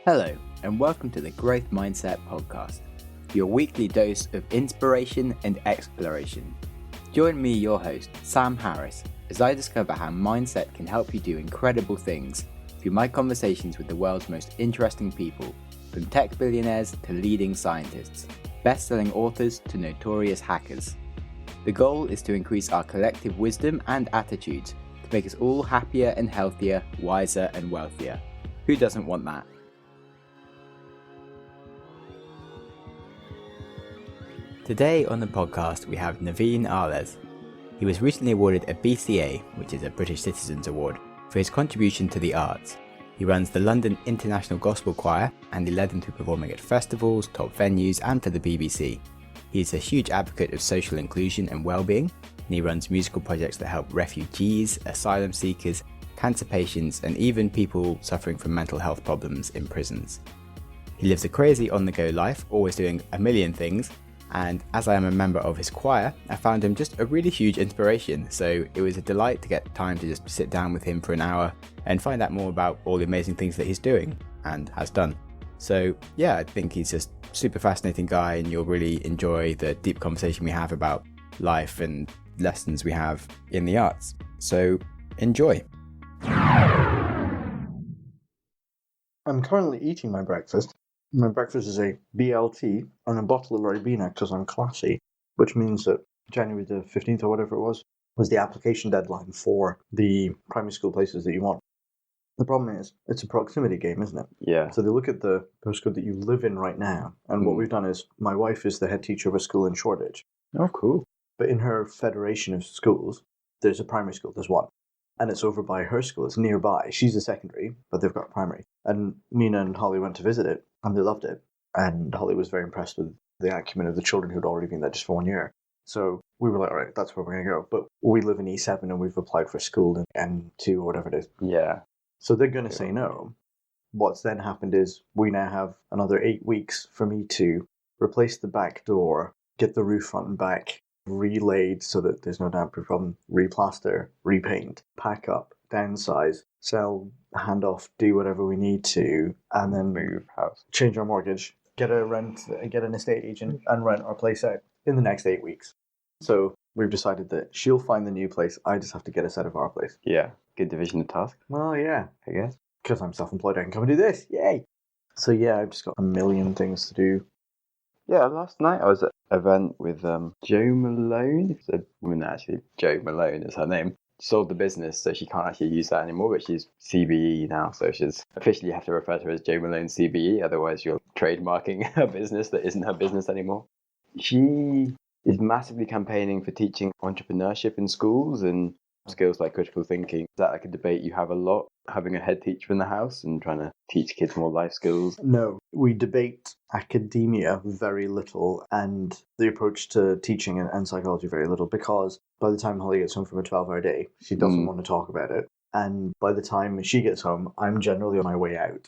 Hello, and welcome to the Growth Mindset Podcast, your weekly dose of inspiration and exploration. Join me, your host, Sam Harris, as I discover how mindset can help you do incredible things through my conversations with the world's most interesting people, from tech billionaires to leading scientists, best-selling authors to notorious hackers. The goal is to increase our collective wisdom and attitudes to make us all happier and healthier, wiser and wealthier. Who doesn't want that? Today on the podcast we have Naveen Arles. He was recently awarded a BCA, which is a British Citizens Award, for his contribution to the arts. He runs the London International Gospel Choir, and he led them through performing at festivals, top venues and for the BBC. He is a huge advocate of social inclusion and well-being, and he runs musical projects that help refugees, asylum seekers, cancer patients and even people suffering from mental health problems in prisons. He lives a crazy on-the-go life, always doing a million things, and as I am a member of his choir, I found him just a really huge inspiration, so it was a delight to get time to just sit down with him for an hour and find out more about all the amazing things that he's doing and has done. So yeah, I think he's just a super fascinating guy, and you'll really enjoy the deep conversation we have about life and lessons we have in the arts. So enjoy. I'm currently eating my breakfast. My breakfast is a BLT and a bottle of Ribena because I'm classy, which means that January the 15th or whatever it was the application deadline for the primary school places that you want. The problem is, it's a proximity game, isn't it? Yeah. So they look at the postcode that you live in right now, and what we've done is, my wife is the head teacher of a school in Shoreditch. Oh, cool. But in her federation of schools, there's a primary school, there's one. And it's over by her school, it's nearby. She's a secondary, but they've got a primary. And Mina and Holly went to visit it, and they loved it. And Holly was very impressed with the acumen of the children who'd already been there just for 1 year. So we were like, all right, that's where we're going to go. But we live in E7 and we've applied for school in N2 or whatever it is. Yeah. So they're going to say no. What's then happened is we now have another 8 weeks for me to replace the back door, get the roof front and back relaid so that there's no damp-proof problem, replaster, repaint, pack up, downsize, sell, hand off, do whatever we need to, and then Move house. Change our mortgage, get an estate agent, and rent our place out in the next 8 weeks. So we've decided that she'll find the new place. I just have to get us out of our place. Yeah. Good division of task, Well, yeah, I guess. because I'm self-employed, I can come and do this. Yay! So yeah, I've just got a million things to do. Yeah, last night I was at an event with Jo Malone. It's a woman that actually, Jo Malone is her name. Sold the business, so she can't actually use that anymore, but she's CBE now, so she's officially have to refer to her as Jo Malone CBE, otherwise you're trademarking her business that isn't her business anymore. She is massively campaigning for teaching entrepreneurship in schools and skills like critical thinking. Is that like a debate you have a lot, having a head teacher in the house and trying to teach kids more life skills? No, we debate academia very little and the approach to teaching and psychology very little, because by the time Holly gets home from a 12-hour day, she doesn't want to talk about it. And by the time she gets home, I'm generally on my way out.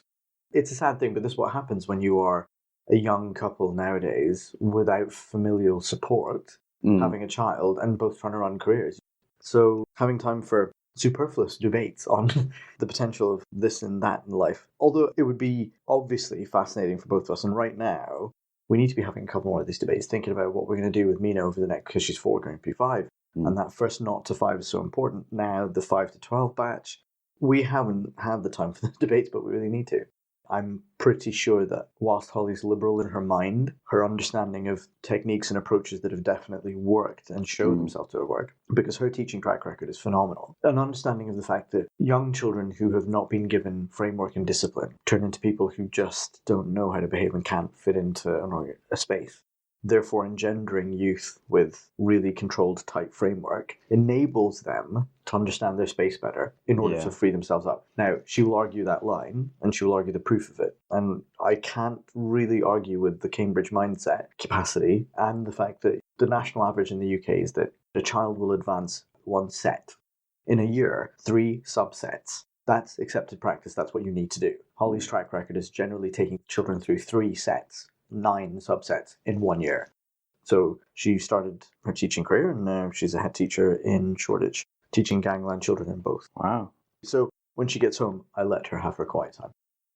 It's a sad thing, but this is what happens when you are a young couple nowadays without familial support, having a child and both trying to run careers. So having time for superfluous debates on the potential of this and that in life, although it would be obviously fascinating for both of us, and right now we need to be having a couple more of these debates, thinking about what we're going to do with Mina over the next, because she's 4 going to be 5, and that first 0 to 5 is so important. Now the 5 to 12 batch, we haven't had the time for the debates, but we really need to. I'm pretty sure that whilst Holly's liberal in her mind, her understanding of techniques and approaches that have definitely worked and showed themselves to have worked, because her teaching track record is phenomenal. An understanding of the fact that young children who have not been given framework and discipline turn into people who just don't know how to behave and can't fit into a space. Therefore, engendering youth with really controlled, tight framework enables them to understand their space better in order to free themselves up. Now, she will argue that line, and she will argue the proof of it. And I can't really argue with the Cambridge mindset capacity and the fact that the national average in the UK is that a child will advance 1 set. In a year, 3 subsets. That's accepted practice. That's what you need to do. Holly's track record is generally taking children through 3 sets. 9 subsets in 1 year. So she started her teaching career, and now she's a head teacher in Shoreditch, teaching gangland children in both. Wow. So when she gets home, I let her have her quiet time.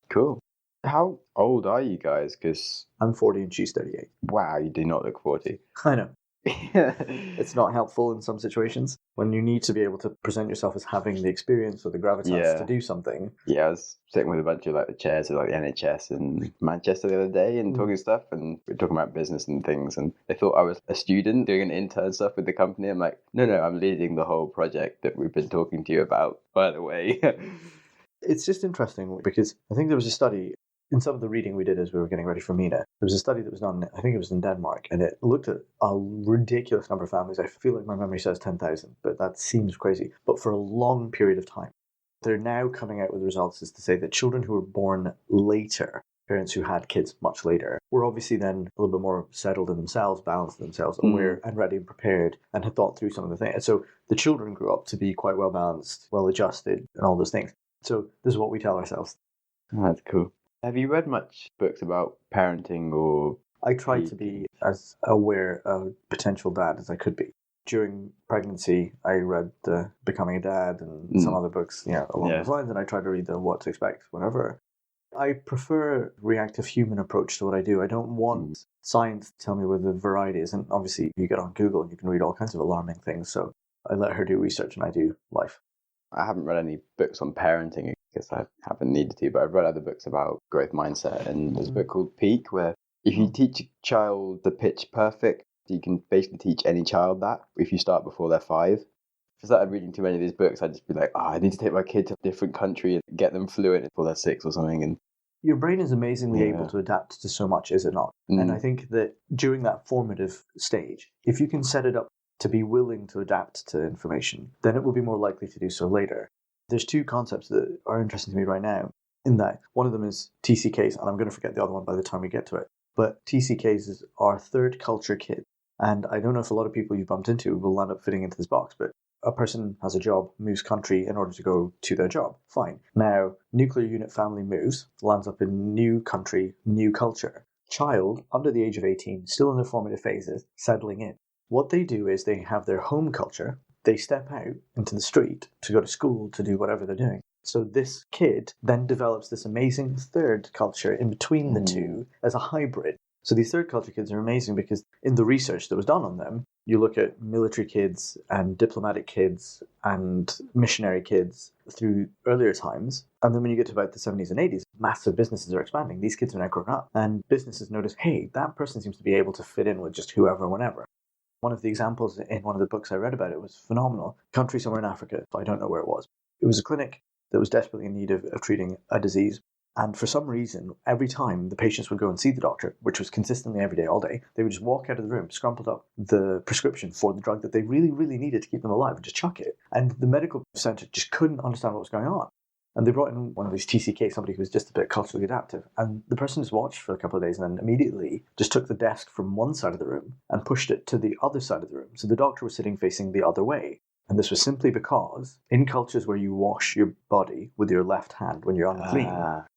Cool. How old are you guys? Because, I'm 40 and she's 38. wow, you do not look 40. I know. It's not helpful in some situations when you need to be able to present yourself as having the experience or the gravitas to do something. Yeah, I was sitting with a bunch of like the chairs of like the NHS in Manchester the other day and talking stuff, and we were talking about business and things, and they thought I was a student doing an intern stuff with the company. I'm like, no, I'm leading the whole project that we've been talking to you about, by the way. It's just interesting because I think there was a study in some of the reading we did as we were getting ready for MENA. There was a study that was done, I think it was in Denmark, and it looked at a ridiculous number of families. I feel like my memory says 10,000, but that seems crazy. But for a long period of time, they're now coming out with results as to say that children who were born later, parents who had kids much later, were obviously then a little bit more settled in themselves, balanced in themselves, aware and ready and prepared, and had thought through some of the things. And so the children grew up to be quite well balanced, well adjusted, and all those things. So this is what we tell ourselves. Oh, that's cool. Have you read much books about parenting or... I tried to be as aware of potential dad as I could be. During pregnancy, I read Becoming a Dad and some other books, along those lines, and I tried to read the What to Expect, whatever. I prefer reactive human approach to what I do. I don't want science to tell me where the variety is, and obviously you get on Google and you can read all kinds of alarming things, so I let her do research and I do life. I haven't read any books on parenting because I haven't needed to, but I've read other books about growth mindset, and there's a book called Peak where if you teach a child the pitch perfect, you can basically teach any child that if you start before they're 5. If I started reading too many of these books, I'd just be like, I need to take my kid to a different country and get them fluent before they're 6 or something. And your brain is amazingly able to adapt to so much, is it not? And I think that during that formative stage, if you can set it up to be willing to adapt to information, then it will be more likely to do so later. There's 2 concepts that are interesting to me right now, in that one of them is TCKs, and I'm going to forget the other one by the time we get to it. But TCKs are third culture kids. And I don't know if a lot of people you've bumped into will end up fitting into this box, but a person has a job, moves country in order to go to their job. Fine. Now, nuclear unit family moves, lands up in new country, new culture. Child, under the age of 18, still in their formative phases, settling in. What they do is they have their home culture, they step out into the street to go to school, to do whatever they're doing. So this kid then develops this amazing third culture in between the two as a hybrid. So these third culture kids are amazing because in the research that was done on them, you look at military kids and diplomatic kids and missionary kids through earlier times. And then when you get to about the 70s and 80s, massive businesses are expanding. These kids are now growing up. And businesses notice, hey, that person seems to be able to fit in with just whoever, whenever. One of the examples in one of the books I read about it was phenomenal. Country somewhere in Africa, I don't know where it was. It was a clinic that was desperately in need of treating a disease. And for some reason, every time the patients would go and see the doctor, which was consistently every day, all day, they would just walk out of the room, scrumpled up the prescription for the drug that they really, really needed to keep them alive and just chuck it. And the medical center just couldn't understand what was going on. And they brought in one of these TCK, somebody who was just a bit culturally adaptive. And the person just watched for a couple of days and then immediately just took the desk from one side of the room and pushed it to the other side of the room. So the doctor was sitting facing the other way. And this was simply because in cultures where you wash your body with your left hand when you're unclean,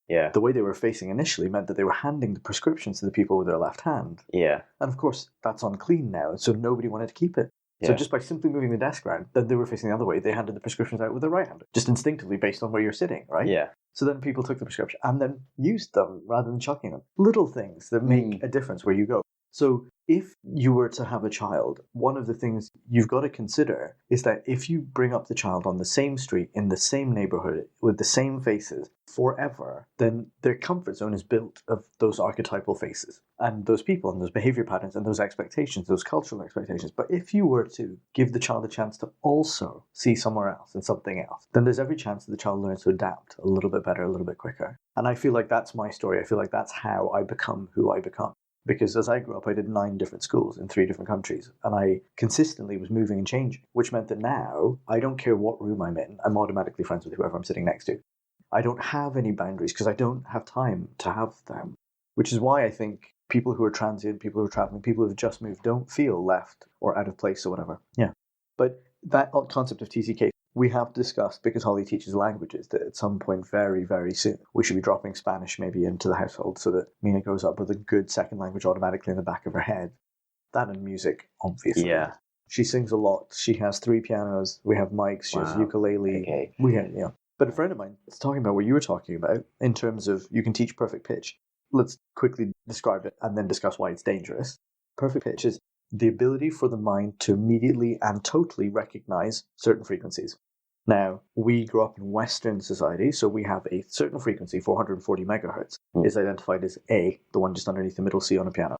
the way they were facing initially meant that they were handing the prescriptions to the people with their left hand. Yeah. And of course, that's unclean now, so nobody wanted to keep it. So just by simply moving the desk around, then they were facing the other way, they handed the prescriptions out with their right hand, just instinctively based on where you're sitting, right? Yeah. So then people took the prescription and then used them rather than chucking them. Little things that make a difference where you go. So if you were to have a child, one of the things you've got to consider is that if you bring up the child on the same street, in the same neighborhood, with the same faces forever, then their comfort zone is built of those archetypal faces and those people and those behavior patterns and those expectations, those cultural expectations. But if you were to give the child a chance to also see somewhere else and something else, then there's every chance that the child learns to adapt a little bit better, a little bit quicker. And I feel like that's my story. I feel like that's how I become who I become. Because as I grew up, I did 9 different schools in 3 different countries, and I consistently was moving and changing, which meant that now I don't care what room I'm in, I'm automatically friends with whoever I'm sitting next to. I don't have any boundaries because I don't have time to have them, which is why I think people who are transient, people who are traveling, people who have just moved don't feel left or out of place or whatever. Yeah. But that concept of TCK, we have discussed, because Holly teaches languages, that at some point very, very soon, we should be dropping Spanish maybe into the household so that Mina grows up with a good second language automatically in the back of her head. That and music, obviously. Yeah. She sings a lot. She has 3 pianos. We have mics. She has ukulele. Okay. We have, But a friend of mine is talking about what you were talking about in terms of you can teach perfect pitch. Let's quickly describe it and then discuss why it's dangerous. Perfect pitch is the ability for the mind to immediately and totally recognize certain frequencies. Now, we grew up in Western society, so we have a certain frequency, 440 megahertz, is identified as A, the one just underneath the middle C on a piano.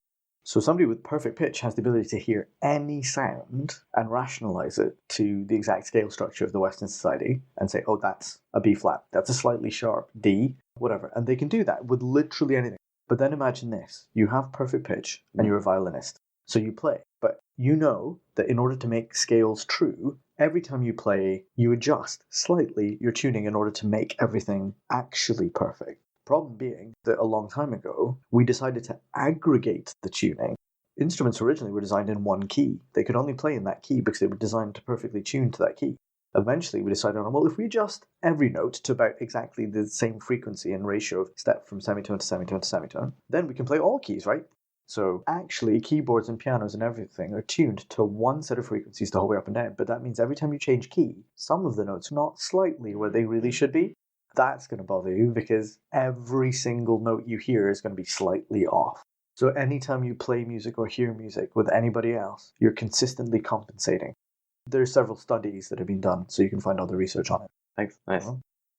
So somebody with perfect pitch has the ability to hear any sound and rationalize it to the exact scale structure of the Western society and say, oh, that's a B flat, that's a slightly sharp D, whatever. And they can do that with literally anything. But then imagine this. You have perfect pitch and you're a violinist. So you play. But you know that in order to make scales true, every time you play, you adjust slightly your tuning in order to make everything actually perfect. Problem being that a long time ago, we decided to aggregate the tuning. Instruments originally were designed in one key. They could only play in that key because they were designed to perfectly tune to that key. Eventually, we decided on, well, if we adjust every note to about exactly the same frequency and ratio of step from semitone to semitone to semitone, then we can play all keys, right? So actually, keyboards and pianos and everything are tuned to one set of frequencies the whole way up and down. But that means every time you change key, some of the notes are not slightly where they really should be. That's going to bother you because every single note you hear is going to be slightly off. So anytime you play music or hear music with anybody else, you're consistently compensating. There's several studies that have been done, so you can find all the research on it. Thanks. Nice.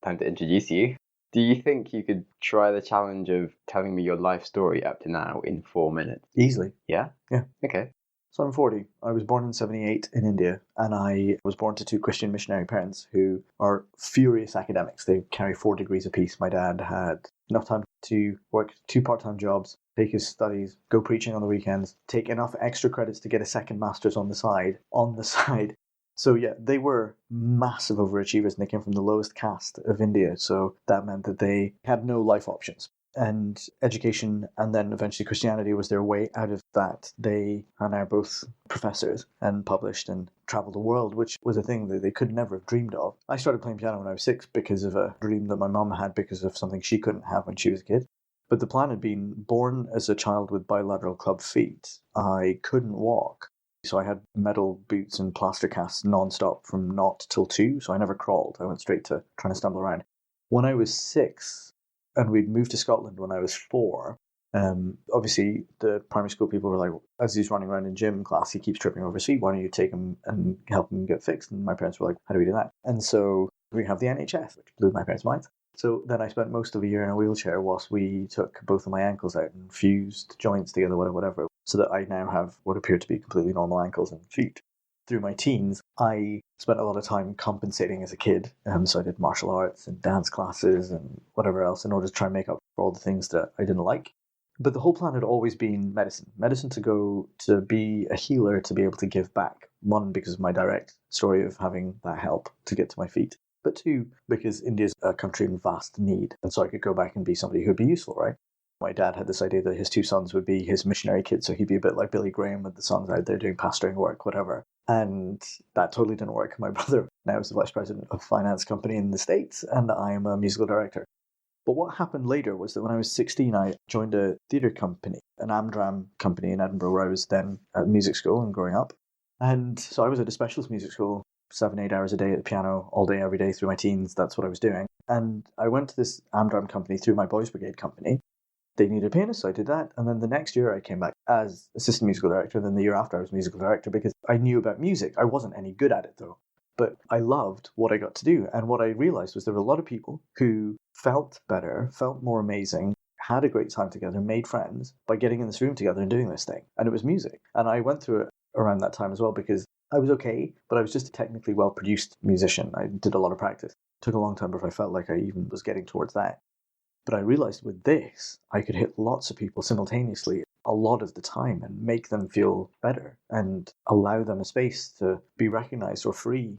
Time to introduce you. Do you think you could try the challenge of telling me your life story up to now in 4 minutes? Easily. Yeah? Yeah. Okay. So I'm 40. I was born in 78 in India, and I was born to two Christian missionary parents who are furious academics. They carry 4 degrees apiece. My dad had enough time to work 2 part-time jobs, take his studies, go preaching on the weekends, take enough extra credits to get a second master's on the side. So yeah, they were massive overachievers, and they came from the lowest caste of India. So that meant that they had no life options. And education and then eventually Christianity was their way out of that. They are now both professors and published and travel the world, which was a thing that they could never have dreamed of. I started playing piano when I was 6 because of a dream that my mum had because of something she couldn't have when she was a kid. But the plan had been born as a child with bilateral club feet. I couldn't walk. So I had metal boots and plaster casts non-stop from 0 till 2. So I never crawled. I went straight to trying to stumble around. When I was 6, and we'd moved to Scotland when I was 4. Obviously, the primary school people were like, as he's running around in gym class, he keeps tripping over his feet. Why don't you take him and help him get fixed? And my parents were like, how do we do that? And so we have the NHS, which blew my parents' minds. So then I spent most of a year in a wheelchair whilst we took both of my ankles out and fused joints together, whatever, so that I now have what appear to be completely normal ankles and feet. Through my teens, I spent a lot of time compensating as a kid. So I did martial arts and dance classes and whatever else in order to try and make up for all the things that I didn't like. But the whole plan had always been medicine. Medicine to go to be a healer, to be able to give back. 1, because of my direct story of having that help to get to my feet. But 2, because India's a country in vast need. And so I could go back and be somebody who'd be useful, right? My dad had this idea that his 2 sons would be his missionary kids, so he'd be a bit like Billy Graham with the sons out there doing pastoring work, whatever. And that totally didn't work. My brother now is the vice president of a finance company in the States, and I am a musical director. But what happened later was that when I was 16, I joined a theatre company, an Amdram company in Edinburgh, where I was then at music school and growing up. And so I was at a specialist music school, 7-8 hours a day at the piano, all day, every day through my teens. That's what I was doing. And I went to this Amdram company through my Boys Brigade company. They needed a pianist, so I did that. And then the next year I came back as assistant musical director. Then the year after I was musical director because I knew about music. I wasn't any good at it though. But I loved what I got to do. And what I realized was there were a lot of people who felt better, felt more amazing, had a great time together, made friends by getting in this room together and doing this thing. And it was music. And I went through it around that time as well because I was okay, but I was just a technically well-produced musician. I did a lot of practice. It took a long time before I felt like I even was getting towards that. But I realized with this, I could hit lots of people simultaneously a lot of the time and make them feel better and allow them a space to be recognized or free.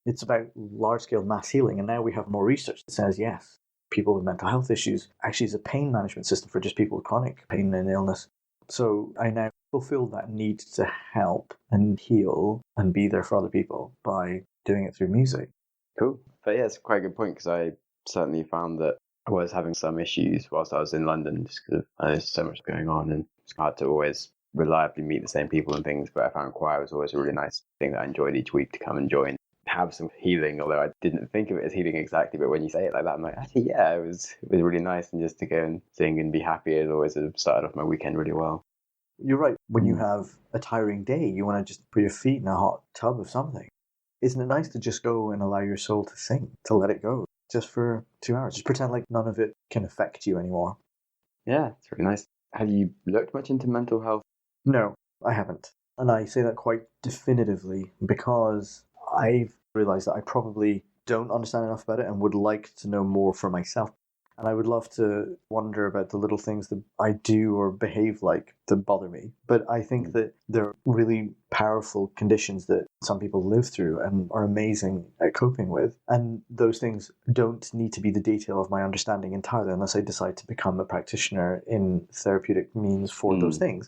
It's about large-scale mass healing, and now we have more research that says, yes, people with mental health issues actually is a pain management system for just people with chronic pain and illness. So I now fulfill that need to help and heal and be there for other people by doing it through music. Cool. But yeah, it's quite a good point because I certainly found that I was having some issues whilst I was in London just because there's so much going on and it's hard to always reliably meet the same people and things. But I found choir was always a really nice thing that I enjoyed each week to come and join. have some healing, although I didn't think of it as healing exactly. But when you say it like that, I'm like, actually, yeah, it was really nice. And just to go and sing and be happy as always has started off my weekend really well. You're right. When you have a tiring day, you want to just put your feet in a hot tub of something. Isn't it nice to just go and allow your soul to sing, to let it go, just for 2 hours? Just pretend like none of it can affect you anymore. Yeah, it's really nice. Have you looked much into mental health? No, I haven't. And I say that quite definitively because I've realized that I probably don't understand enough about it and would like to know more for myself. And I would love to wonder about the little things that I do or behave like that bother me. But I think that they're really powerful conditions that some people live through and are amazing at coping with. And those things don't need to be the detail of my understanding entirely unless I decide to become a practitioner in therapeutic means for those things.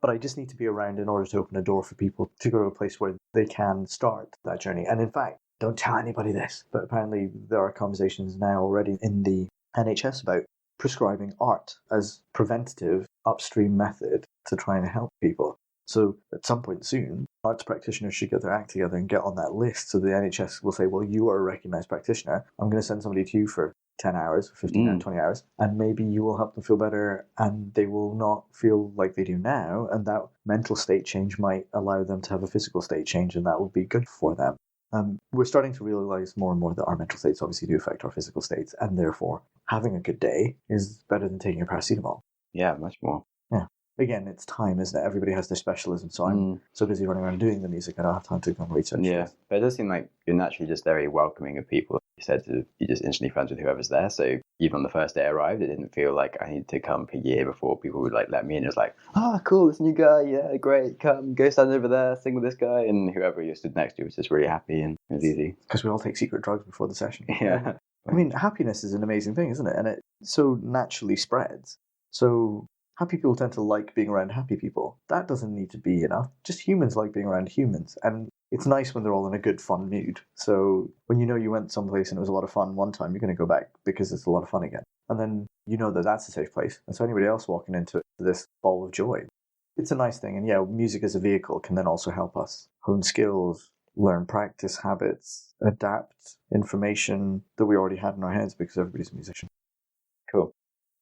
But I just need to be around in order to open a door for people to go to a place where they can start that journey. And in fact, don't tell anybody this, but apparently there are conversations now already in the NHS about prescribing art as preventative upstream method to try and help people. So at some point soon, arts practitioners should get their act together and get on that list so the NHS will say, well, you are a recognised practitioner. I'm going to send somebody to you for 10 hours, 15 or 20 hours, and maybe you will help them feel better and they will not feel like they do now. And that mental state change might allow them to have a physical state change, and that would be good for them. We're starting to realise more and more that our mental states obviously do affect our physical states, and therefore having a good day is better than taking your paracetamol. Yeah, much more. Yeah. Again, it's time, isn't it? Everybody has their specialism, so I'm so busy running around doing the music, I don't have time to go and research. Yeah, but it does seem like you're naturally just very welcoming of people. You said you're just instantly friends with whoever's there, so even on the first day I arrived, it didn't feel like I needed to come for a year before people would like let me in. It was like, cool, this new guy, yeah, great, come, go stand over there, sing with this guy, and whoever you stood next to was just really happy and it was easy. Because we all take secret drugs before the session. Yeah. I mean, happiness is an amazing thing, isn't it? And it so naturally spreads. So happy people tend to like being around happy people. That doesn't need to be enough. Just humans like being around humans. And it's nice when they're all in a good, fun mood. So when you know you went someplace and it was a lot of fun one time, you're going to go back because it's a lot of fun again. And then you know that that's a safe place. And so anybody else walking into this ball of joy, it's a nice thing. And yeah, music as a vehicle can then also help us hone skills, learn practice habits, adapt information that we already had in our heads because everybody's a musician. Cool.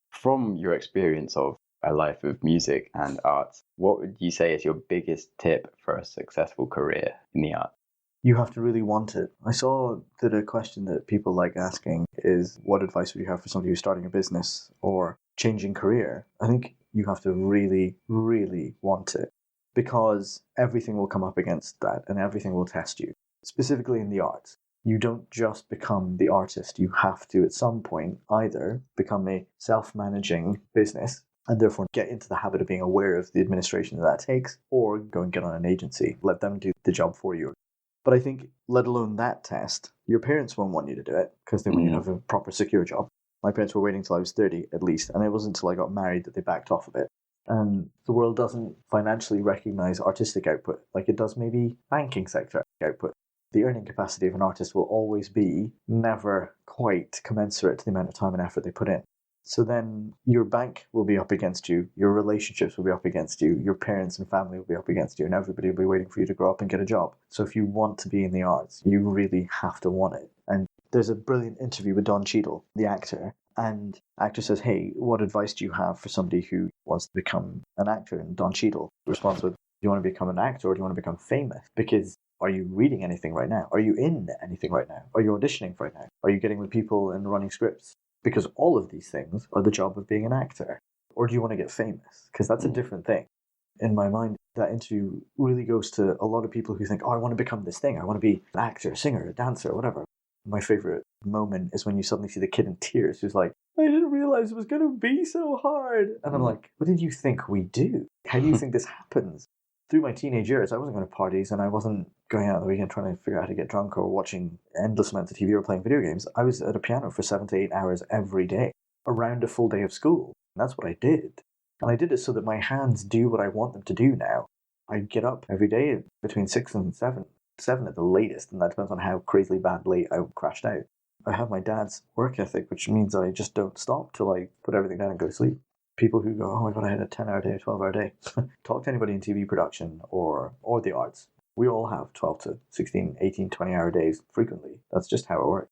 From your experience of a life of music and art, what would you say is your biggest tip for a successful career in the arts? You have to really want it. I saw that a question that people like asking is, what advice would you have for somebody who's starting a business or changing career? I think you have to really, really want it, because everything will come up against that and everything will test you. Specifically in the arts, you don't just become the artist. You have to, at some point, either become a self-managing business and therefore get into the habit of being aware of the administration that takes, or go and get on an agency, let them do the job for you. But I think, let alone that test, your parents won't want you to do it because they want you to have a proper secure job. My parents were waiting till I was 30 at least, and it wasn't until I got married that they backed off a bit. And the world doesn't financially recognize artistic output like it does maybe banking sector output. The earning capacity of an artist will always be never quite commensurate to the amount of time and effort they put in. So then your bank will be up against you, your relationships will be up against you, your parents and family will be up against you, and everybody will be waiting for you to grow up and get a job. So if you want to be in the arts, you really have to want it. And there's a brilliant interview with Don Cheadle, the actor, and the actor says, hey, what advice do you have for somebody who wants to become an actor? And Don Cheadle responds with, do you want to become an actor or do you want to become famous? Because are you reading anything right now? Are you in anything right now? Are you auditioning right now? Are you getting with people and running scripts? Because all of these things are the job of being an actor. Or do you want to get famous? Because that's a different thing. In my mind, that interview really goes to a lot of people who think, oh, I want to become this thing. I want to be an actor, a singer, a dancer, whatever. My favorite moment is when you suddenly see the kid in tears who's like, I didn't realize it was going to be so hard. And I'm like, what did you think we do? How do you think this happens? Through my teenage years, I wasn't going to parties and I wasn't going out on the weekend trying to figure out how to get drunk or watching endless amounts of TV or playing video games. I was at a piano for 7 to 8 hours every day, around a full day of school. And that's what I did. And I did it so that my hands do what I want them to do now. I get up every day between 6 and 7 at the latest, and that depends on how crazily badly I crashed out. I have my dad's work ethic, which means I just don't stop till I put everything down and go to sleep. People who go, oh my god, I had a 10-hour day, a 12-hour day. Talk to anybody in TV production or the arts. We all have 12 to 16, 18, 20-hour days frequently. That's just how it works.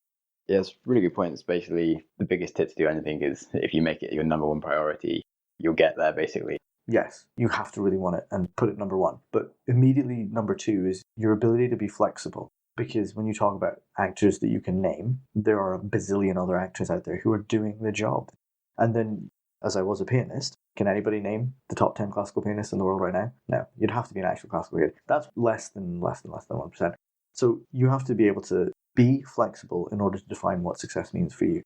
Yeah, it's a really good point. It's basically the biggest tip to do anything is if you make it your number one priority, you'll get there basically. Yes, you have to really want it and put it number one. But immediately number two is your ability to be flexible. Because when you talk about actors that you can name, there are a bazillion other actors out there who are doing the job. And then, as I was a pianist, can anybody name the top 10 classical pianists in the world right now? No, you'd have to be an actual classical pianist. That's less than 1%. So you have to be able to be flexible in order to define what success means for you.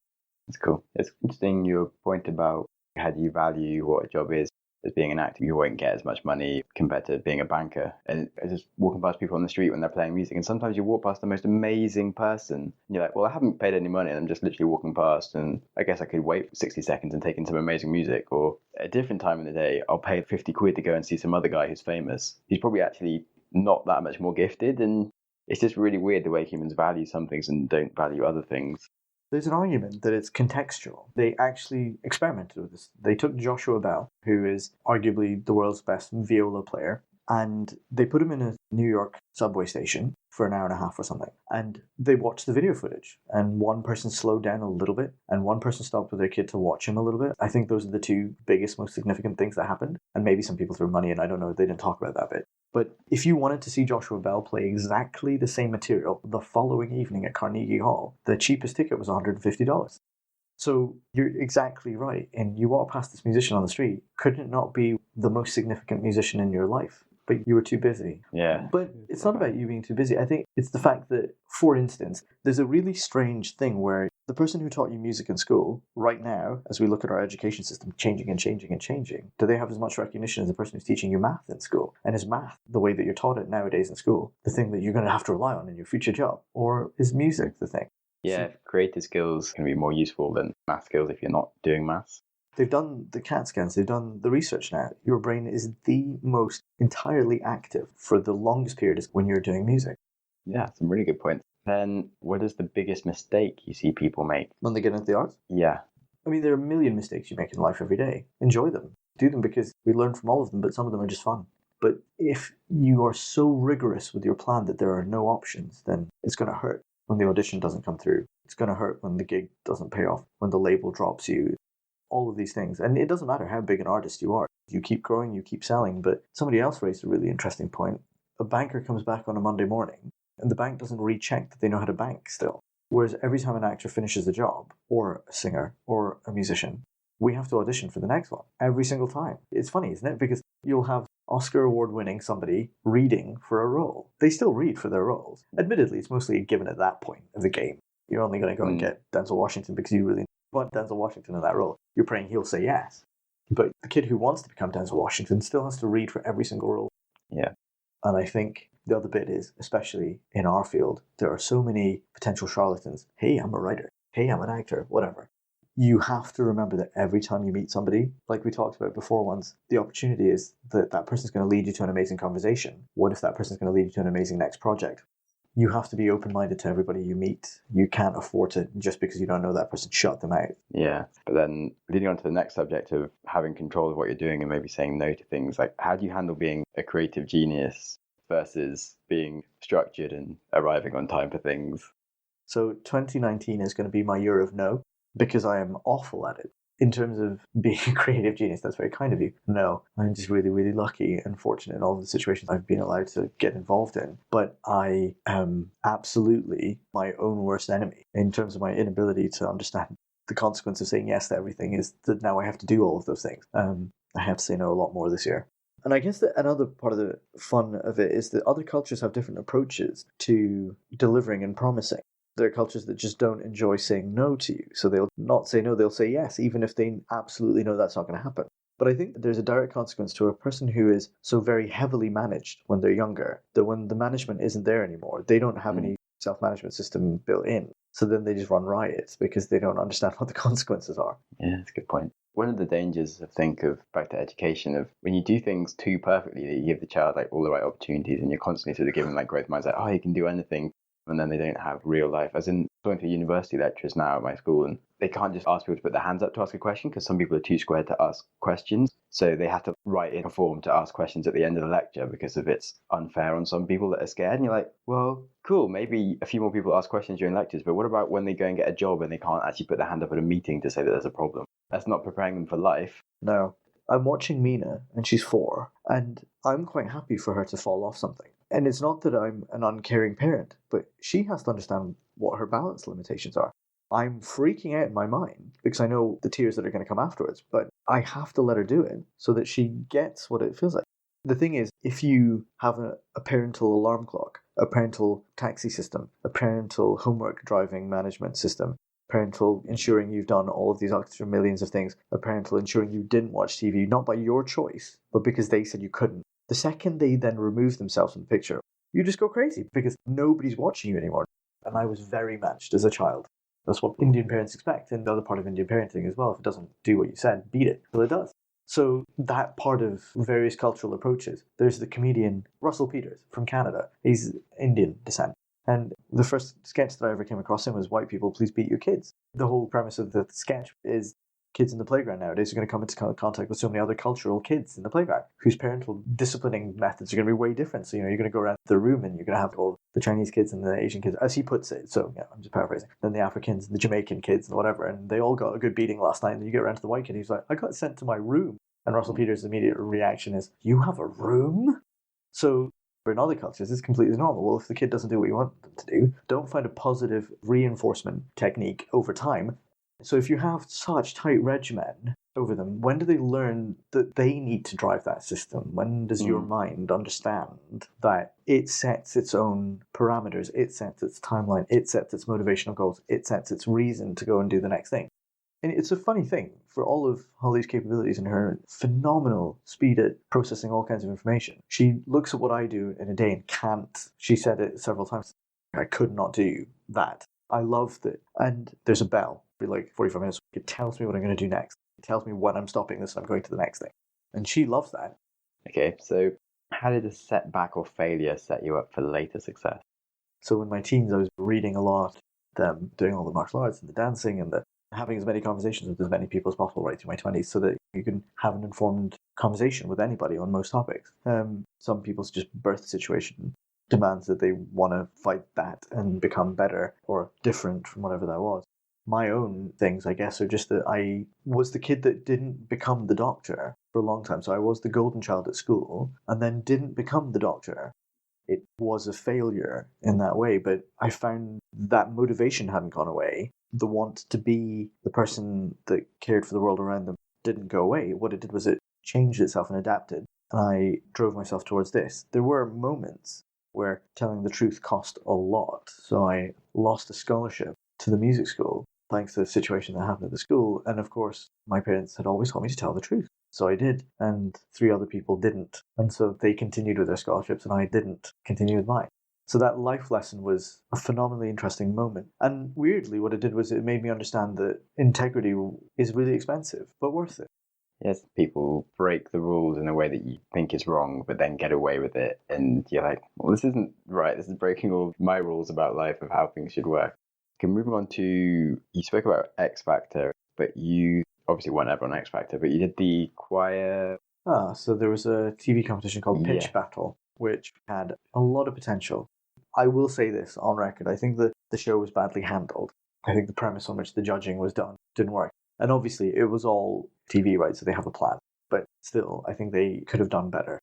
That's cool. It's interesting your point about how do you value what a job is. As being an actor, you won't get as much money compared to being a banker. And just walking past people on the street when they're playing music, and sometimes you walk past the most amazing person, and you're like, well, I haven't paid any money, and I'm just literally walking past, and I guess I could wait for 60 seconds and take in some amazing music. Or at a different time in the day, I'll pay 50 quid to go and see some other guy who's famous. He's probably actually not that much more gifted, and it's just really weird the way humans value some things and don't value other things. There's an argument that it's contextual. They actually experimented with this. They took Joshua Bell, who is arguably the world's best viola player, and they put him in a New York subway station for an hour and a half or something. And they watched the video footage, and one person slowed down a little bit, and one person stopped with their kid to watch him a little bit. I think those are the two biggest, most significant things that happened. And maybe some people threw money in, I don't know, they didn't talk about that bit. But if you wanted to see Joshua Bell play exactly the same material the following evening at Carnegie Hall, the cheapest ticket was $150. So you're exactly right. And you walk past this musician on the street, could it not be the most significant musician in your life? But you were too busy. Yeah. But it's not about you being too busy. I think it's the fact that, for instance, there's a really strange thing where the person who taught you music in school, right now, as we look at our education system changing and changing and changing, do they have as much recognition as the person who's teaching you math in school? And is math, the way that you're taught it nowadays in school, the thing that you're going to have to rely on in your future job? Or is music the thing? Yeah, creative skills can be more useful than math skills if you're not doing maths. They've done the CAT scans, they've done the research now. Your brain is the most entirely active for the longest period is when you're doing music. Yeah, some really good points. Then what is the biggest mistake you see people make? When they get into the arts? Yeah. I mean, there are a million mistakes you make in life every day. Enjoy them. Do them because we learn from all of them, but some of them are just fun. But if you are so rigorous with your plan that there are no options, then it's going to hurt when the audition doesn't come through. It's going to hurt when the gig doesn't pay off, when the label drops you. All of these things. And it doesn't matter how big an artist you are. You keep growing, you keep selling. But somebody else raised a really interesting point. A banker comes back on a Monday morning and the bank doesn't recheck that they know how to bank still. Whereas every time an actor finishes a job, or a singer, or a musician, we have to audition for the next one. Every single time. It's funny, isn't it? Because you'll have Oscar award-winning somebody reading for a role. They still read for their roles. Admittedly, it's mostly a given at that point of the game. You're only going to go and get Denzel Washington because you really want Denzel Washington in that role. You're praying he'll say yes. But the kid who wants to become Denzel Washington still has to read for every single role. Yeah. And I think the other bit is, especially in our field, there are so many potential charlatans. Hey, I'm a writer. Hey, I'm an actor. Whatever. You have to remember that every time you meet somebody, like we talked about before once, the opportunity is that that person's going to lead you to an amazing conversation. What if that person's going to lead you to an amazing next project? You have to be open-minded to everybody you meet. You can't afford to, just because you don't know that person, shut them out. Yeah. But then leading on to the next subject of having control of what you're doing and maybe saying no to things, like how do you handle being a creative genius versus being structured and arriving on time for things? So 2019 is going to be my year of no, because I am awful at it. In terms of being a creative genius, that's very kind of you. No, I'm just really, really lucky and fortunate in all the situations I've been allowed to get involved in. But I am absolutely my own worst enemy in terms of my inability to understand the consequence of saying yes to everything is that now I have to do all of those things. I have to say no a lot more this year. And I guess that another part of the fun of it is that other cultures have different approaches to delivering and promising. There are cultures that just don't enjoy saying no to you. So they'll not say no, they'll say yes, even if they absolutely know that's not going to happen. But I think there's a direct consequence to a person who is so very heavily managed when they're younger, that when the management isn't there anymore, they don't have any self-management system built in. So then they just run riots because they don't understand what the consequences are. Yeah, that's a good point. One of the dangers, I think, of back to education, of when you do things too perfectly, that you give the child like all the right opportunities and you're constantly sort of giving like growth minds, like, oh, you can do anything. And then they don't have real life. As in, going to university lectures now at my school, and they can't just ask people to put their hands up to ask a question because some people are too scared to ask questions. So they have to write in a form to ask questions at the end of the lecture because if it's unfair on some people that are scared. And you're like, well, cool, maybe a few more people ask questions during lectures, but what about when they go and get a job and they can't actually put their hand up at a meeting to say that there's a problem? That's not preparing them for life. No. I'm watching Mina, and she's 4, and I'm quite happy for her to fall off something. And it's not that I'm an uncaring parent, but she has to understand what her balance limitations are. I'm freaking out in my mind because I know the tears that are going to come afterwards, but I have to let her do it so that she gets what it feels like. The thing is, if you have a parental alarm clock, a parental taxi system, a parental homework driving management system, parental ensuring you've done all of these extra millions of things, a parental ensuring you didn't watch TV, not by your choice, but because they said you couldn't. The second they then remove themselves from the picture, you just go crazy because nobody's watching you anymore. And I was very matched as a child. That's what Indian parents expect. And the other part of Indian parenting as well, if it doesn't do what you said, beat it till it does. So that part of various cultural approaches, there's the comedian Russell Peters from Canada. He's Indian descent. And the first sketch that I ever came across him was white people, please beat your kids. The whole premise of the sketch is kids in the playground nowadays are going to come into contact with so many other cultural kids in the playground whose parental disciplining methods are going to be way different. So, you're going to go around the room and you're going to have all the Chinese kids and the Asian kids, as he puts it. So, yeah, I'm just paraphrasing. Then the Africans and the Jamaican kids and whatever. And they all got a good beating last night. And you get around to the white kid, he's like, I got sent to my room. And Russell Peters' immediate reaction is, you have a room? So, in other cultures, it's completely normal. Well, if the kid doesn't do what you want them to do, don't find a positive reinforcement technique over time. So if you have such tight regimen over them, when do they learn that they need to drive that system? When does your mind understand that it sets its own parameters, it sets its timeline, it sets its motivational goals, it sets its reason to go and do the next thing? And it's a funny thing, for all of Holly's capabilities and her phenomenal speed at processing all kinds of information, she looks at what I do in a day and can't. She said it several times. I could not do that. I loved it. And there's a bell every 45 minutes. It tells me what I'm going to do next. It tells me when I'm stopping this and I'm going to the next thing. And she loves that. Okay, so how did a setback or failure set you up for later success? So in my teens, I was reading a lot, doing all the martial arts and the dancing and the having as many conversations with as many people as possible right through my 20s so that you can have an informed conversation with anybody on most topics. Some people's just birth situation demands that they want to fight that and become better or different from whatever that was. My own things, I guess, are just that I was the kid that didn't become the doctor for a long time. So I was the golden child at school and then didn't become the doctor. It was a failure in that way, but I found that motivation hadn't gone away. The want to be the person that cared for the world around them didn't go away. What it did was it changed itself and adapted. And I drove myself towards this. There were moments where telling the truth cost a lot. So I lost a scholarship to the music school thanks to the situation that happened at the school. And of course, my parents had always told me to tell the truth. So I did, and 3 other people didn't. And so they continued with their scholarships and I didn't continue with mine. So that life lesson was a phenomenally interesting moment. And weirdly, what it did was it made me understand that integrity is really expensive, but worth it. Yes, people break the rules in a way that you think is wrong, but then get away with it. And you're like, well, this isn't right. This is breaking all my rules about life of how things should work. Okay, moving on to, you spoke about X Factor, but you obviously weren't ever on X Factor, but you did the choir. So there was a TV competition called Pitch Battle, which had a lot of potential. I will say this on record. I think that the show was badly handled. I think the premise on which the judging was done didn't work. And obviously it was all TV, right? So they have a plan. But still, I think they could have done better.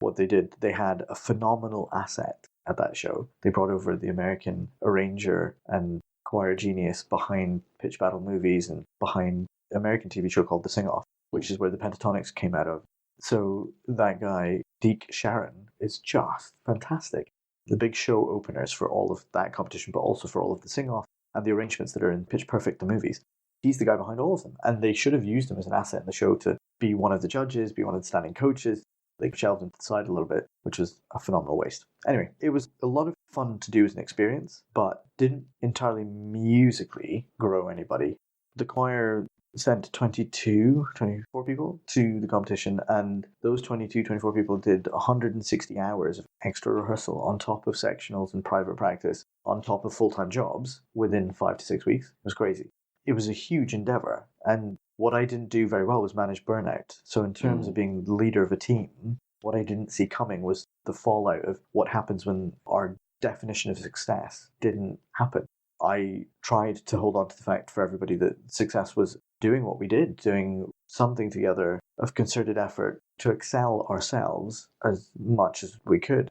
What they did, they had a phenomenal asset at that show. They brought over the American arranger and choir genius behind Pitch Battle movies and behind an American TV show called The Sing-Off, which is where the Pentatonics came out of. So that guy, Deke Sharon, is just fantastic. The big show openers for all of that competition, but also for all of the sing-off and the arrangements that are in Pitch Perfect, the movies. He's the guy behind all of them. And they should have used him as an asset in the show to be one of the judges, be one of the standing coaches. They shelved him to the side a little bit, which was a phenomenal waste. Anyway, it was a lot of fun to do as an experience, but didn't entirely musically grow anybody. The choir sent 24 people to the competition, and those 24 people did 160 hours of extra rehearsal on top of sectionals and private practice, on top of full-time jobs within 5 to 6 weeks. It was crazy. It was a huge endeavor, and What I didn't do very well was manage burnout. So in terms of being the leader of a team, what I didn't see coming was the fallout of what happens when our definition of success didn't happen. I tried to hold on to the fact for everybody that success was doing what we did, doing something together of concerted effort to excel ourselves as much as we could.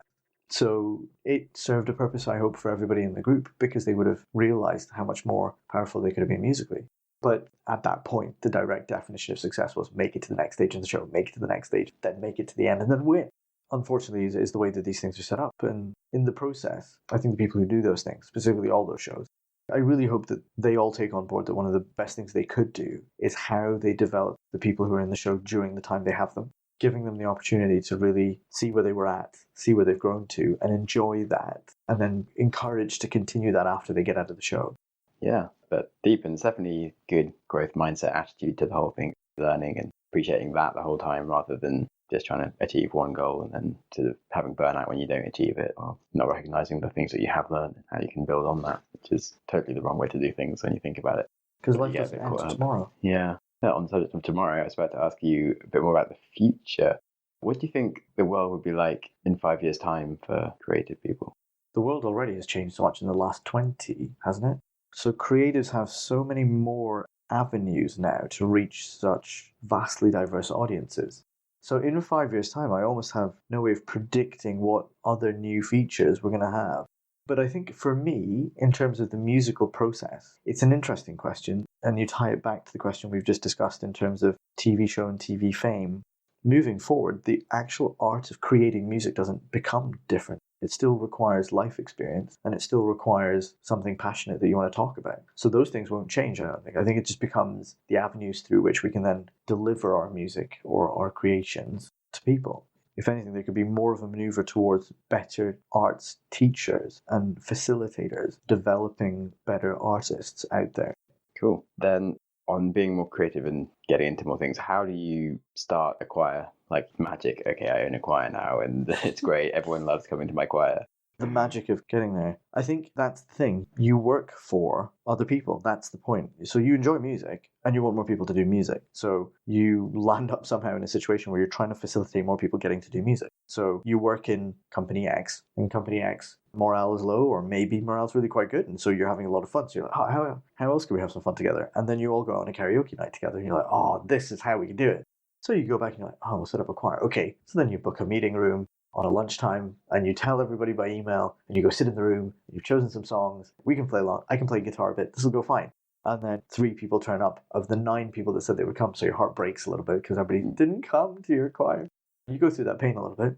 So it served a purpose, I hope, for everybody in the group, because they would have realized how much more powerful they could have been musically. But at that point, the direct definition of success was make it to the next stage of the show, make it to the next stage, then make it to the end, and then win. Unfortunately, is the way that these things are set up. And in the process, I think the people who do those things, specifically all those shows, I really hope that they all take on board that one of the best things they could do is how they develop the people who are in the show during the time they have them, giving them the opportunity to really see where they were at, see where they've grown to, and enjoy that, and then encourage to continue that after they get out of the show. Yeah, but deep, and it's definitely good growth mindset attitude to the whole thing, learning and appreciating that the whole time rather than just trying to achieve one goal and then sort of having burnout when you don't achieve it, or not recognizing the things that you have learned and how you can build on that, which is totally the wrong way to do things when you think about it. Because life doesn't end tomorrow. Yeah. On the subject of tomorrow, I was about to ask you a bit more about the future. What do you think the world would be like in 5 years' time for creative people? The world already has changed so much in the last 20, hasn't it? So creatives have so many more avenues now to reach such vastly diverse audiences. So in 5 years' time, I almost have no way of predicting what other new features we're going to have. But I think for me, in terms of the musical process, it's an interesting question. And you tie it back to the question we've just discussed in terms of TV show and TV fame. Moving forward, the actual art of creating music doesn't become different. It still requires life experience, and it still requires something passionate that you want to talk about. So those things won't change, I don't think. I think it just becomes the avenues through which we can then deliver our music or our creations to people. If anything, there could be more of a maneuver towards better arts teachers and facilitators, developing better artists out there. Cool. Then on being more creative and getting into more things, how do you start a choir? Like magic, okay, I own a choir now and it's great. Everyone loves coming to my choir. The magic of getting there. I think that's the thing. You work for other people. That's the point. So you enjoy music and you want more people to do music. So you land up somehow in a situation where you're trying to facilitate more people getting to do music. So you work in Company X. In Company X, morale is low, or maybe morale's really quite good. And so you're having a lot of fun. So you're like, how else can we have some fun together? And then you all go on a karaoke night together and you're like, oh, this is how we can do it. So you go back and you're like, oh, we'll set up a choir. Okay. So then you book a meeting room on a lunchtime and you tell everybody by email and you go sit in the room, you've chosen some songs, we can play along, I can play guitar a bit, this will go fine. And then 3 people turn up of the 9 people that said they would come, so your heart breaks a little bit because everybody didn't come to your choir. You go through that pain a little bit,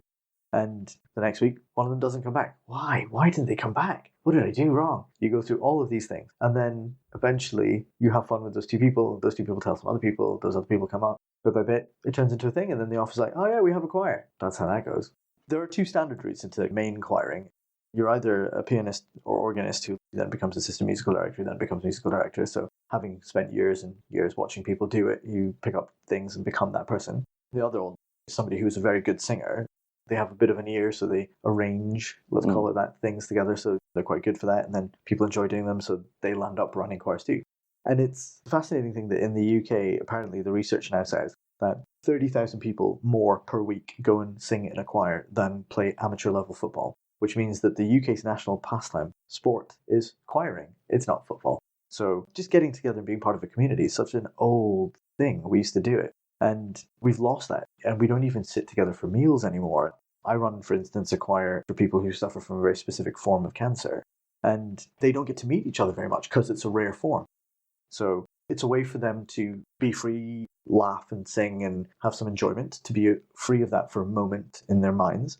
and the next week, one of them doesn't come back. Why? Why didn't they come back? What did I do wrong? You go through all of these things, and then eventually you have fun with those 2 people, those 2 people tell some other people, those other people come up. Bit by bit, it turns into a thing, and then the office is like, oh yeah, we have a choir. That's how that goes. There are 2 standard routes into main choiring. You're either a pianist or organist who then becomes assistant musical director, who then becomes musical director. So having spent years and years watching people do it, you pick up things and become that person. The other one is somebody who's a very good singer. They have a bit of an ear, so they arrange, let's call it that, things together. So they're quite good for that. And then people enjoy doing them, so they land up running choirs too. And it's a fascinating thing that in the UK, apparently the research now says that 30,000 people more per week go and sing in a choir than play amateur level football, which means that the UK's national pastime sport is choiring. It's not football. So just getting together and being part of a community is such an old thing. We used to do it. And we've lost that. And we don't even sit together for meals anymore. I run, for instance, a choir for people who suffer from a very specific form of cancer. And they don't get to meet each other very much because it's a rare form. So it's a way for them to be free, laugh and sing and have some enjoyment, to be free of that for a moment in their minds.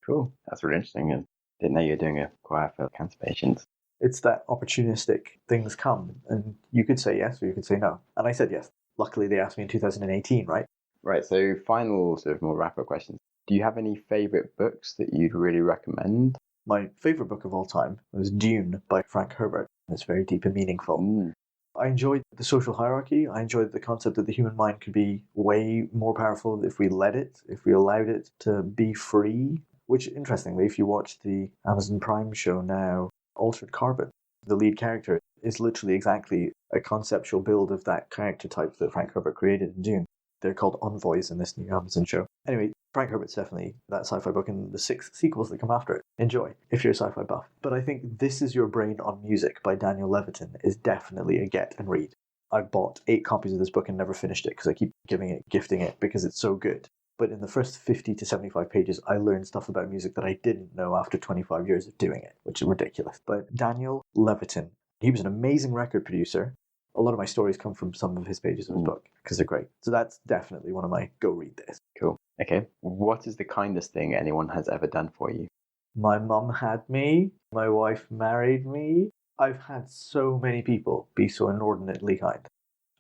Cool. That's really interesting. And didn't know you were doing a choir for cancer patients. It's that opportunistic things come, and you could say yes or you could say no. And I said yes. Luckily, they asked me in 2018, right? Right. So final sort of more wrap-up questions. Do you have any favourite books that you'd really recommend? My favourite book of all time was Dune by Frank Herbert. It's very deep and meaningful. I enjoyed the social hierarchy. I enjoyed the concept that the human mind could be way more powerful if we let it, if we allowed it to be free. Which, interestingly, if you watch the Amazon Prime show now, Altered Carbon, the lead character, is literally exactly a conceptual build of that character type that Frank Herbert created in Dune. They're called envoys in this new Amazon show. Anyway, Frank Herbert's definitely that sci-fi book, and the 6 sequels that come after it. Enjoy, if you're a sci-fi buff. But I think This Is Your Brain on Music by Daniel Levitin is definitely a get and read. I've bought 8 copies of this book and never finished it because I keep gifting it because it's so good. But in the first 50 to 75 pages, I learned stuff about music that I didn't know after 25 years of doing it, which is ridiculous. But Daniel Levitin, he was an amazing record producer. A lot of my stories come from some of his pages of his book because they're great. So that's definitely one of my go read this. Cool. Okay. What is the kindest thing anyone has ever done for you? My mum had me. My wife married me. I've had so many people be so inordinately kind.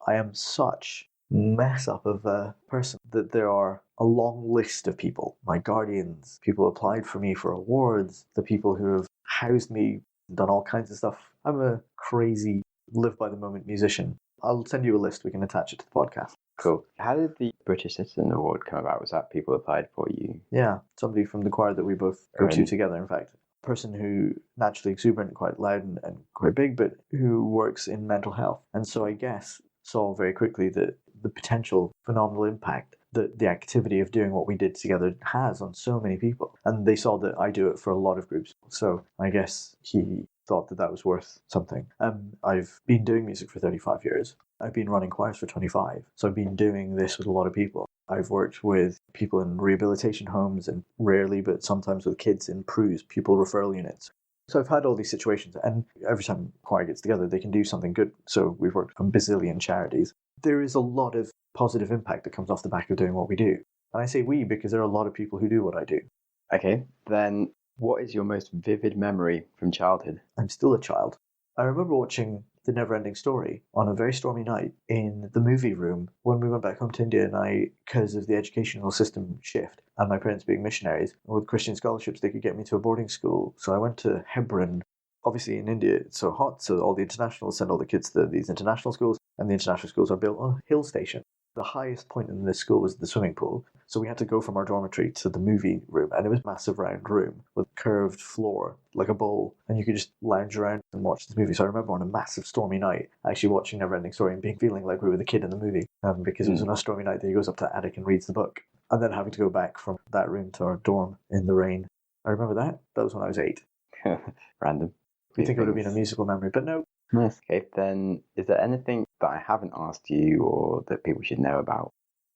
I am such mess up of a person that there are a long list of people, my guardians, people who applied for me for awards, the people who have housed me, done all kinds of stuff. I'm a crazy, live by the moment musician. I'll send you a list, we can attach it to the podcast. Cool. How did the British Citizen Award come about? Was that people applied for you? Yeah, somebody from the choir that we both go to together, in fact. A person who naturally exuberant, quite loud and quite big, but who works in mental health. And so I guess saw very quickly that the potential phenomenal impact that the activity of doing what we did together has on so many people. And they saw that I do it for a lot of groups. So I guess he thought that that was worth something. I've been doing music for 35 years. I've been running choirs for 25. So I've been doing this with a lot of people. I've worked with people in rehabilitation homes and rarely, but sometimes with kids in PRUs, pupil referral units. So I've had all these situations, and every time choir gets together, they can do something good. So we've worked on bazillion charities. There is a lot of positive impact that comes off the back of doing what we do. And I say we because there are a lot of people who do what I do. Okay, then what is your most vivid memory from childhood? I'm still a child. I remember watching The Never-Ending Story on a very stormy night in the movie room when we went back home to India, and because of the educational system shift and my parents being missionaries, with Christian scholarships, they could get me to a boarding school. So I went to Hebron. Obviously in India, it's so hot, so all the internationals send all the kids to these international schools, and the international schools are built on a hill station. The highest point in this school was the swimming pool, so we had to go from our dormitory to the movie room, and it was a massive round room with curved floor, like a bowl, and you could just lounge around and watch this movie. So I remember on a massive stormy night, actually watching Never-Ending Story and feeling like we were the kid in the movie, because it was on a stormy night that he goes up to the attic and reads the book, and then having to go back from that room to our dorm in the rain. I remember that. That was when I was 8. Random. You think it would have been a musical memory, but no. Nice. Okay, then is there anything that I haven't asked you or that people should know about?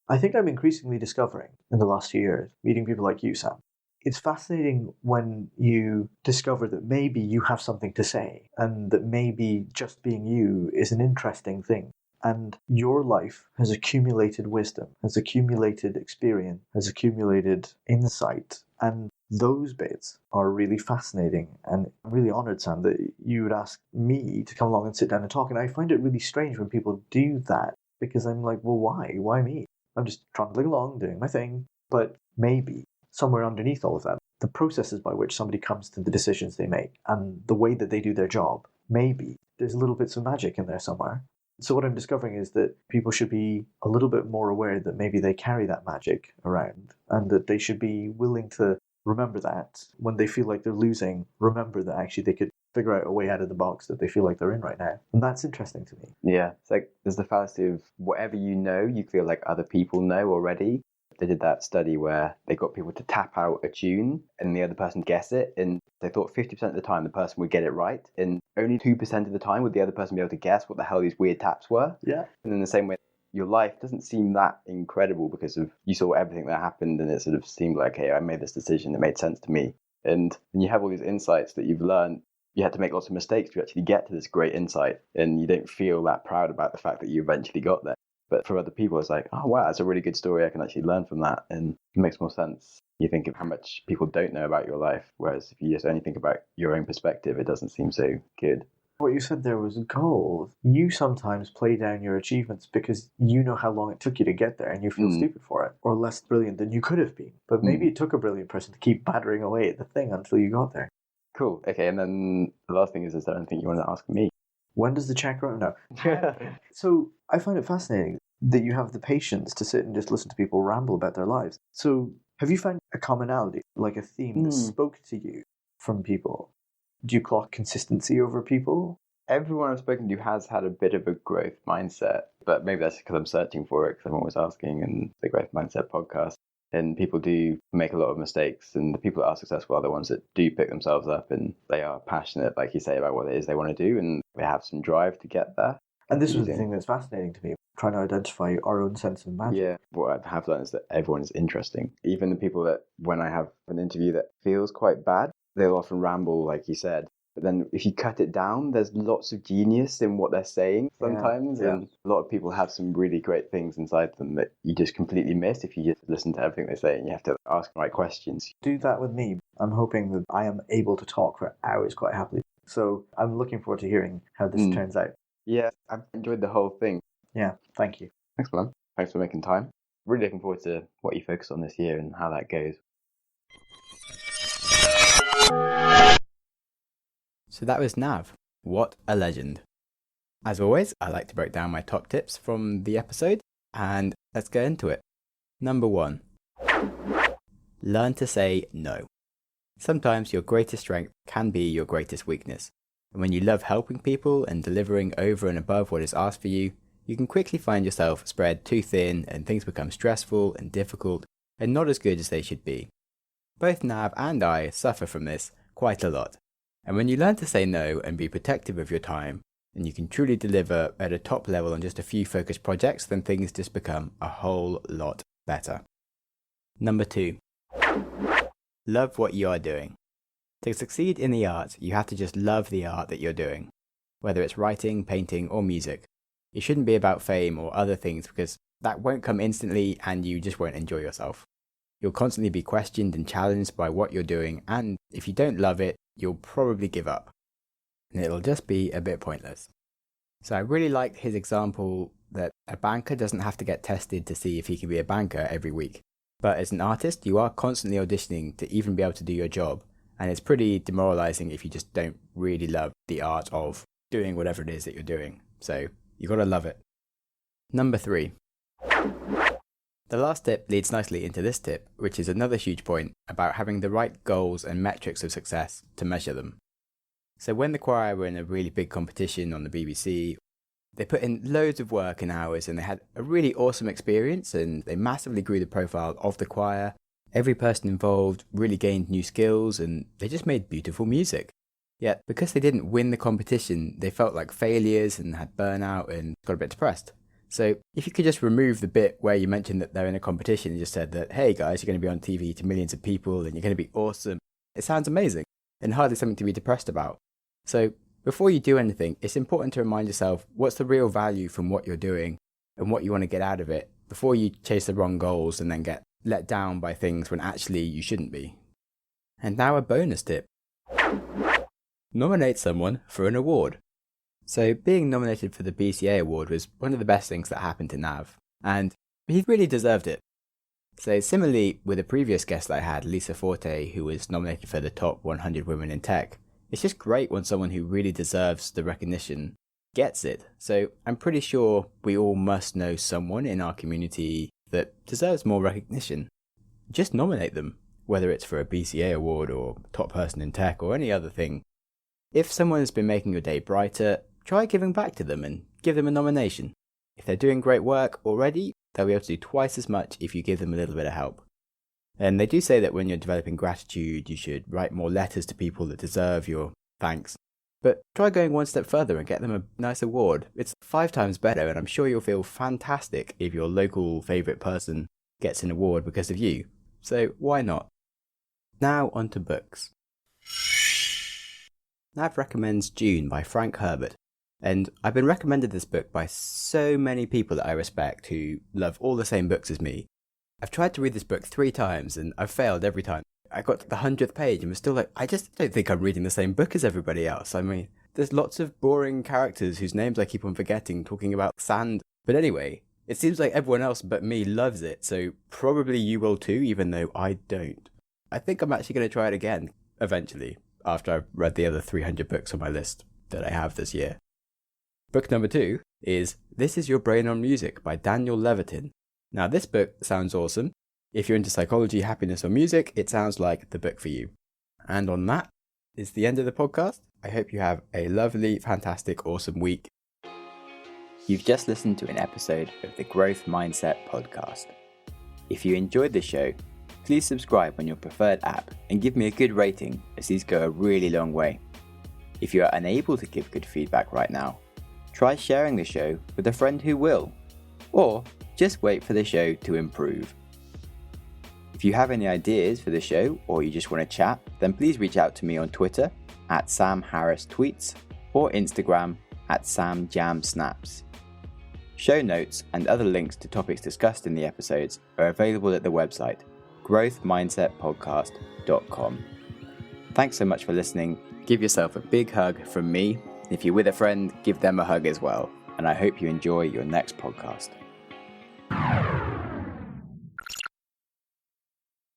I think I'm increasingly discovering in the last few years, meeting people like you, Sam. It's fascinating when you discover that maybe you have something to say and that maybe just being you is an interesting thing. And your life has accumulated wisdom, has accumulated experience, has accumulated insight. And those bits are really fascinating. And I'm really honoured, Sam, that you would ask me to come along and sit down and talk. And I find it really strange when people do that, because I'm like, well, why? Why me? I'm just trundling along, doing my thing. But maybe somewhere underneath all of that, the processes by which somebody comes to the decisions they make and the way that they do their job, maybe there's little bits of magic in there somewhere. So what I'm discovering is that people should be a little bit more aware that maybe they carry that magic around, and that they should be willing to remember that when they feel like they're losing, remember that actually they could figure out a way out of the box that they feel like they're in right now. And that's interesting to me. Yeah, it's like there's the fallacy of whatever you know, you feel like other people know already. They did that study where they got people to tap out a tune and the other person guess it, and they thought 50% of the time the person would get it right, and only 2% of the time would the other person be able to guess what the hell these weird taps were. Yeah. And in the same way, your life doesn't seem that incredible because of you saw everything that happened, and it sort of seemed like, hey, I made this decision, it made sense to me. And you have all these insights that you've learned. You had to make lots of mistakes to actually get to this great insight, and you don't feel that proud about the fact that you eventually got there. But for other people, it's like, oh, wow, that's a really good story. I can actually learn from that. And it makes more sense. You think of how much people don't know about your life. Whereas if you just only think about your own perspective, it doesn't seem so good. What you said there was gold. You sometimes play down your achievements because you know how long it took you to get there and you feel stupid for it, or less brilliant than you could have been. But maybe it took a brilliant person to keep battering away at the thing until you got there. Cool. Okay, and then the last thing is there anything you want to ask me? When does the check run? No. So I find it fascinating that you have the patience to sit and just listen to people ramble about their lives. So have you found a commonality, like a theme that spoke to you from people? Do you clock consistency over people? everyone I've spoken to has had a bit of a growth mindset, but maybe that's because I'm searching for it, because I'm always asking in the Growth Mindset podcast. And people do make a lot of mistakes, and the people that are successful are the ones that do pick themselves up, and they are passionate, like you say, about what it is they want to do, and they have some drive to get there. And this was the thing that's fascinating to me, trying to identify our own sense of magic. Yeah, what I have learned is that everyone is interesting. Even the people that, when I have an interview that feels quite bad, they'll often ramble, like you said. But then if you cut it down, there's lots of genius in what they're saying sometimes. Yeah. And a lot of people have some really great things inside them that you just completely miss if you just listen to everything they say, and you have to ask the right questions. Do that with me. I'm hoping that I am able to talk for hours quite happily. So I'm looking forward to hearing how this turns out. Yeah, I've enjoyed the whole thing. Yeah, thank you. Thanks, man. Thanks for making time. Really looking forward to what you focus on this year and how that goes. So that was Nav. What a legend. As always, I like to break down my top tips from the episode, and let's get into it. Number 1. Learn to say no. Sometimes your greatest strength can be your greatest weakness. And when you love helping people and delivering over and above what is asked for you, you can quickly find yourself spread too thin and things become stressful and difficult and not as good as they should be. Both Nav and I suffer from this quite a lot. And when you learn to say no and be protective of your time, and you can truly deliver at a top level on just a few focused projects, then things just become a whole lot better. Number 2. Love what you are doing. To succeed in the arts, you have to just love the art that you're doing. Whether it's writing, painting, or music. It shouldn't be about fame or other things, because that won't come instantly and you just won't enjoy yourself. You'll constantly be questioned and challenged by what you're doing, and if you don't love it, you'll probably give up. And it'll just be a bit pointless. So I really liked his example that a banker doesn't have to get tested to see if he can be a banker every week. But as an artist, you are constantly auditioning to even be able to do your job. And it's pretty demoralizing if you just don't really love the art of doing whatever it is that you're doing. So you gotta love it. Number 3. The last tip leads nicely into this tip, which is another huge point about having the right goals and metrics of success to measure them. So when the choir were in a really big competition on the BBC, they put in loads of work and hours, and they had a really awesome experience, and they massively grew the profile of the choir. Every person involved really gained new skills, and they just made beautiful music. Yet, because they didn't win the competition, they felt like failures and had burnout and got a bit depressed. So if you could just remove the bit where you mentioned that they're in a competition and just said that, hey guys, you're going to be on TV to millions of people and you're going to be awesome, it sounds amazing and hardly something to be depressed about. So before you do anything, it's important to remind yourself what's the real value from what you're doing and what you want to get out of it before you chase the wrong goals and then get let down by things when actually you shouldn't be. And now a bonus tip. Nominate someone for an award. So being nominated for the BCA award was one of the best things that happened to Nav, and he really deserved it. So similarly with a previous guest I had, Lisa Forte, who was nominated for the top 100 women in tech, it's just great when someone who really deserves the recognition gets it. So I'm pretty sure we all must know someone in our community that deserves more recognition. Just nominate them, whether it's for a BCA award or top person in tech or any other thing. If someone has been making your day brighter, try giving back to them and give them a nomination. If they're doing great work already, they'll be able to do twice as much if you give them a little bit of help. And they do say that when you're developing gratitude, you should write more letters to people that deserve your thanks. But try going one step further and get them a nice award. It's 5 times better, and I'm sure you'll feel fantastic if your local favourite person gets an award because of you. So why not? Now on to books. Nav recommends Dune by Frank Herbert. And I've been recommended this book by so many people that I respect who love all the same books as me. I've tried to read this book 3 times and I've failed every time. I got to the 100th page and was still like, I just don't think I'm reading the same book as everybody else. I mean, there's lots of boring characters whose names I keep on forgetting talking about sand. But anyway, it seems like everyone else but me loves it, so probably you will too, even though I don't. I think I'm actually going to try it again, eventually, after I've read the other 300 books on my list that I have this year. Book number 2 is This Is Your Brain on Music by Daniel Levitin. Now this book sounds awesome. If you're into psychology, happiness or music, it sounds like the book for you. And on that, is the end of the podcast. I hope you have a lovely, fantastic, awesome week. You've just listened to an episode of the Growth Mindset podcast. If you enjoyed the show, please subscribe on your preferred app and give me a good rating, as these go a really long way. If you are unable to give good feedback right now, try sharing the show with a friend who will, or just wait for the show to improve. If you have any ideas for the show or you just want to chat, then please reach out to me on Twitter @SamHarrisTweets or Instagram @SamJamSnaps. Show notes and other links to topics discussed in the episodes are available at the website growthmindsetpodcast.com. Thanks so much for listening. Give yourself a big hug from me. If you're with a friend, give them a hug as well. And I hope you enjoy your next podcast.